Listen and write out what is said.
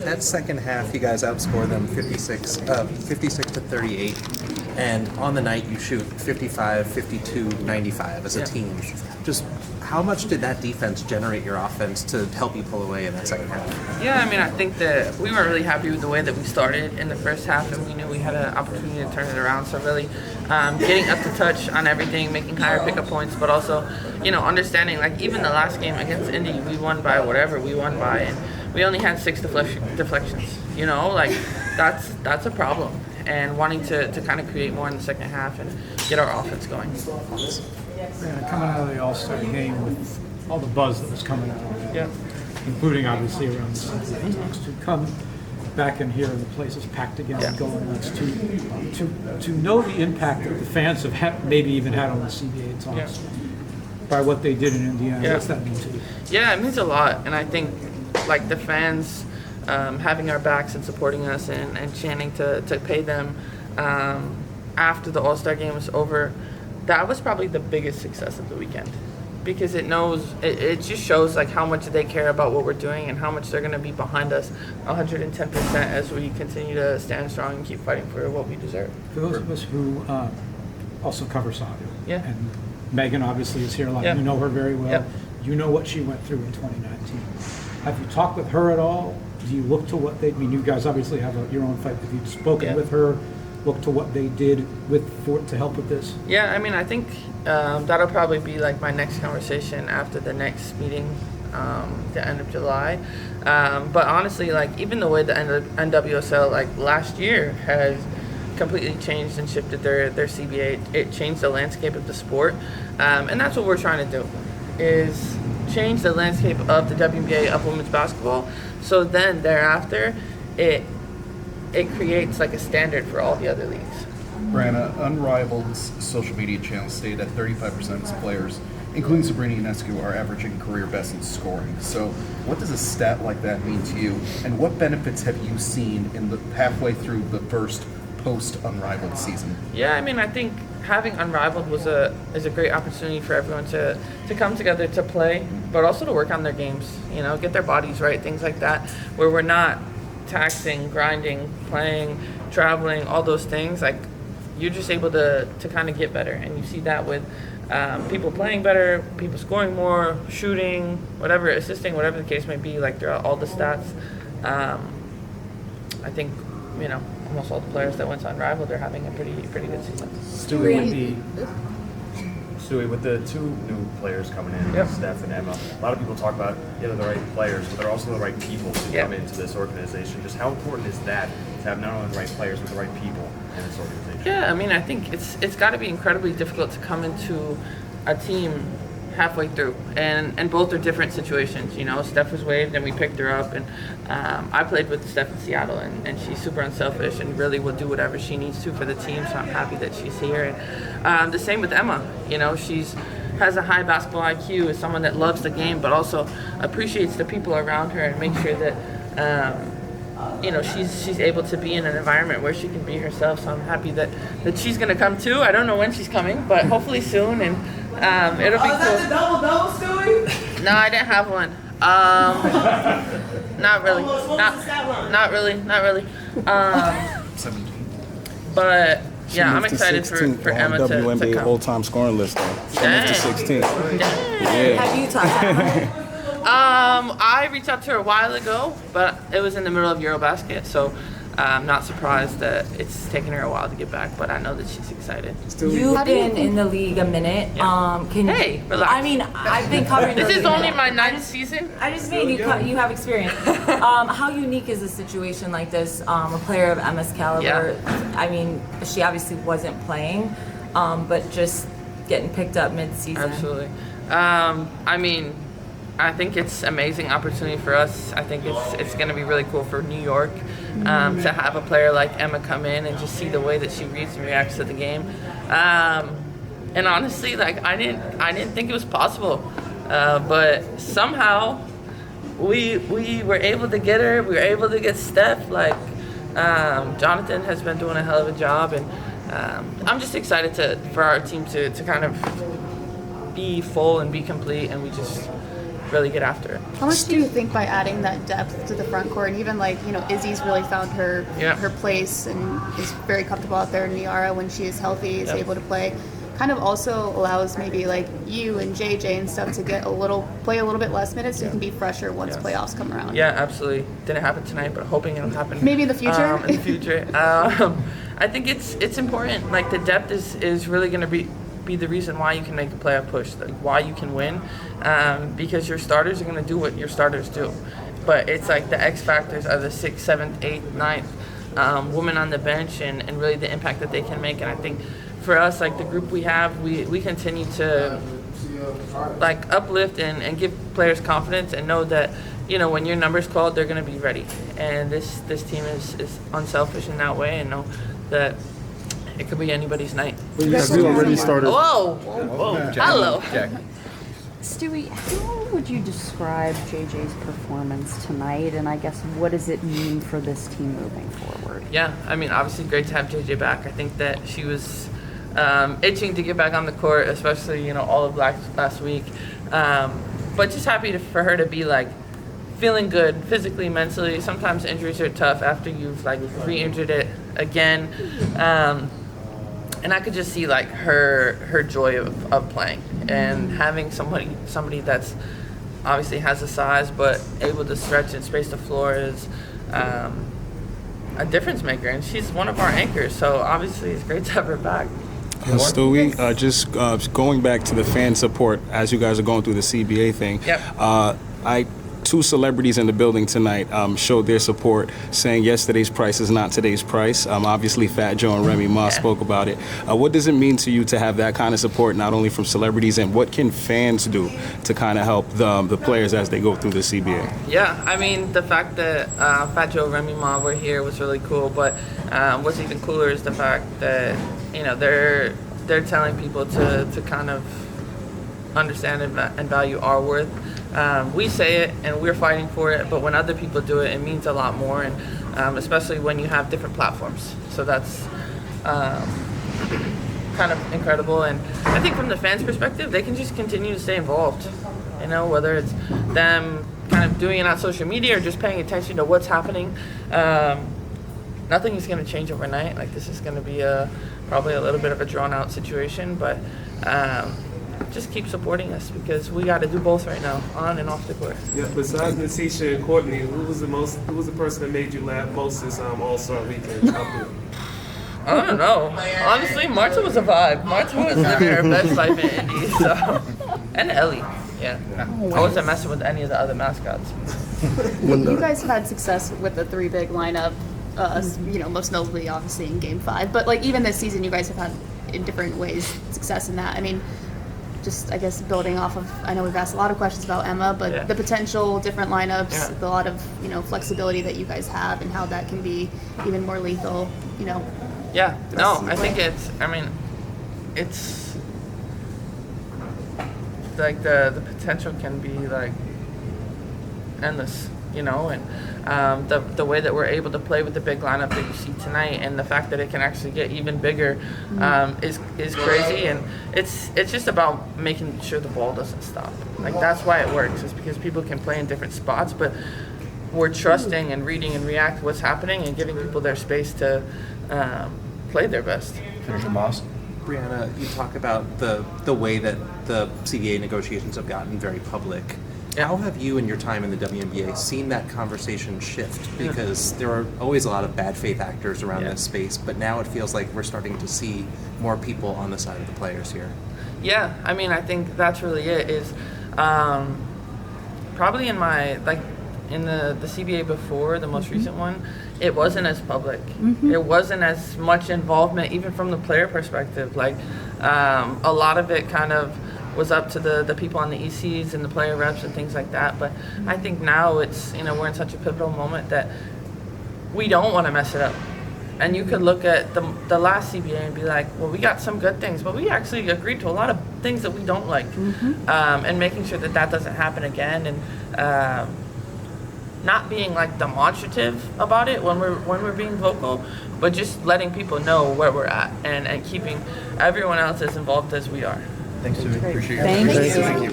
That second half, you guys outscore them 56 to 38, and on the night you shoot 55, 52, 95 as a team. Just how much did that defense generate your offense to help you pull away in that second half? Yeah, I mean, I think that we were really happy with the way that we started in the first half, and we knew we had an opportunity to turn it around. So really getting up to touch on everything, making higher pickup points, but also, understanding, like, even the last game against Indy, we won by whatever we won by, and we only had 6 deflections. That's a problem. And wanting to kind of create more in the second half and get our offense going. Yeah, coming out of the All-Star game with all the buzz that was coming out of it, including obviously around the Celtics, to come back in here and the place is packed again and going nuts, to know the impact that the fans have maybe even had on the CBA talks by what they did in Indiana. What's that mean to you? Yeah, it means a lot, and I think like the fans having our backs and supporting us and chanting to pay them after the All-Star game was over, that was probably the biggest success of the weekend, because it just shows like how much they care about what we're doing and how much they're going to be behind us 110% as we continue to stand strong and keep fighting for what we deserve. For those of us who also cover soccer, and Megan obviously is here a lot, you know her very well, you know what she went through in 2019. Have you talked with her at all? Do you look to what they, you guys obviously have your own fight, have you spoken with her, look to what they did to help with this? Yeah, I mean, I think that'll probably be like my next conversation after the next meeting, the end of July. But honestly, like, even the way the NWSL, like, last year has completely changed and shifted their CBA. It changed the landscape of the sport. And that's what we're trying to do, is change the landscape of the WNBA of women's basketball. So then thereafter, it creates like a standard for all the other leagues. Breanna, Unrivaled social media channels state that 35% of its players, including Sabrina and Ionescu, are averaging career best in scoring. So what does a stat like that mean to you? And what benefits have you seen in the halfway through the first post-Unrivaled season? Yeah, I mean, I think having Unrivaled is a great opportunity for everyone to come together to play, but also to work on their games, get their bodies right, things like that, where we're not taxing, grinding, playing, traveling, all those things. Like, you're just able to kind of get better, and you see that with people playing better, people scoring more, shooting, whatever, assisting, whatever the case may be, like throughout all the stats. I think, almost all the players that went to Unrivaled are having a pretty good season. Stewie, with the two new players coming in, Steph and Emma, a lot of people talk about they're the right players, but they're also the right people to come into this organization. Just how important is that to have not only the right players, but the right people in this organization? Yeah, I mean, I think it's got to be incredibly difficult to come into a team halfway through, and both are different situations. Steph was waived and we picked her up, and I played with Steph in Seattle, and she's super unselfish and really will do whatever she needs to for the team, so I'm happy that she's here. And the same with Emma. She's has a high basketball IQ, is someone that loves the game, but also appreciates the people around her and makes sure that she's able to be in an environment where she can be herself. So I'm happy that she's going to come too. I don't know when she's coming, but hopefully soon, and it'll be cool. Is that the double-double, Stewie? No, I didn't have one. Not really. Not really. 17. But yeah, I'm excited for Emma to WNBA come. all-time scoring list, though. She moved to 16. Yeah. Have you talked to Emma? I reached out to her a while ago, but it was in the middle of Eurobasket, so I'm not surprised that it's taken her a while to get back, but I know that she's excited. You've been in the league a minute. Hey, relax. I mean, I've been covering This the is league only my 9th season. I just mean you have experience. How unique is a situation like this? A player of Emma's caliber, I mean, she obviously wasn't playing, but just getting picked up mid-season. Absolutely. I mean, I think it's an amazing opportunity for us. I think it's going to be really cool for New York to have a player like Emma come in and just see the way that she reads and reacts to the game. And honestly, like, I didn't think it was possible, but somehow we were able to get her. We were able to get Steph. Like, Jonathan has been doing a hell of a job, and I'm just excited for our team to kind of be full and be complete, and we just really get after it. How much do you think by adding that depth to the front court, and even like, Izzy's really found her place and is very comfortable out there, and Niara, when she is healthy, is able to play, kind of also allows maybe like you and JJ and stuff to play a little bit less minutes so you can be fresher once playoffs come around. Yeah, absolutely. Didn't happen tonight, but hoping it'll happen. Maybe in the future? In the future. I think it's important. Like, the depth is really going to be the reason why you can make a playoff push, like why you can win, because your starters are going to do what your starters do. But it's like the X factors are the 6th, 7th, 8th, 9th women on the bench, and really the impact that they can make. And I think for us, like the group we have, we continue to like uplift and give players confidence and know that, when your number's called, they're going to be ready. And this team is unselfish in that way, and know that it could be anybody's night. Have you already started? Whoa. Hello. Stewie, how would you describe JJ's performance tonight, and I guess what does it mean for this team moving forward? Yeah, I mean, obviously great to have JJ back. I think that she was itching to get back on the court, especially, all of last week. But just happy for her to be like feeling good physically, mentally. Sometimes injuries are tough after you've like re-injured it again. And I could just see like her joy of playing, and having somebody that's obviously has the size but able to stretch and space the floor is a difference maker, and she's one of our anchors. So obviously it's great to have her back. Stewie, just going back to the fan support as you guys are going through the CBA thing. Yep. Two celebrities in the building tonight showed their support, saying yesterday's price is not today's price. Obviously, Fat Joe and Remy Ma spoke about it. What does it mean to you to have that kind of support, not only from celebrities, and what can fans do to kind of help the players as they go through the CBA? Yeah, I mean, the fact that Fat Joe and Remy Ma were here was really cool, but what's even cooler is the fact that, they're telling people to kind of understand and value our worth. We say it and we're fighting for it, but when other people do it, it means a lot more, and especially when you have different platforms. So that's kind of incredible. And I think from the fans' perspective, they can just continue to stay involved. Whether it's them kind of doing it on social media or just paying attention to what's happening. Nothing is going to change overnight. Like, this is going to be probably a little bit of a drawn-out situation, but just keep supporting us, because we got to do both right now, on and off the court. Yeah. Besides Natisha and Courtney, who was the person that made you laugh most this All-Star weekend? I don't know. Honestly, Marta was a vibe. Marta was living her best life in Indy. So, and Ellie. Yeah. I wasn't messing with any of the other mascots. You guys have had success with the 3 big lineup. Most notably, obviously, in Game 5. But like even this season, you guys have had in different ways success in that. I mean, just I guess building off of, I know we've asked a lot of questions about Emma, but the potential different lineups, a lot of flexibility that you guys have, and how that can be even more lethal. Yeah. No, I think it's like the potential can be like endless. And the way that we're able to play with the big lineup that you see tonight, and the fact that it can actually get even bigger is crazy. And it's just about making sure the ball doesn't stop. Like, that's why it works, is because people can play in different spots, but we're trusting and reading and react to what's happening and giving people their space to play their best. Breanna, you talk about the way that the CBA negotiations have gotten very public. How have you, in your time in the WNBA, seen that conversation shift? Because there are always a lot of bad faith actors around this space, but now it feels like we're starting to see more people on the side of the players here. Yeah, I mean, I think that's really it. Is probably in the CBA before, the most recent one, it wasn't as public. It wasn't as much involvement, even from the player perspective. Like, a lot of it kind of was up to the people on the ECs and the player reps and things like that. But I think now it's, we're in such a pivotal moment that we don't want to mess it up. And you could look at the last CBA and be like, well, we got some good things, but we actually agreed to a lot of things that we don't like. And making sure that doesn't happen again, and not being like demonstrative about it when we're being vocal, but just letting people know where we're at, and keeping everyone else as involved as we are. Thanks, Stewie. Appreciate it. Thank you.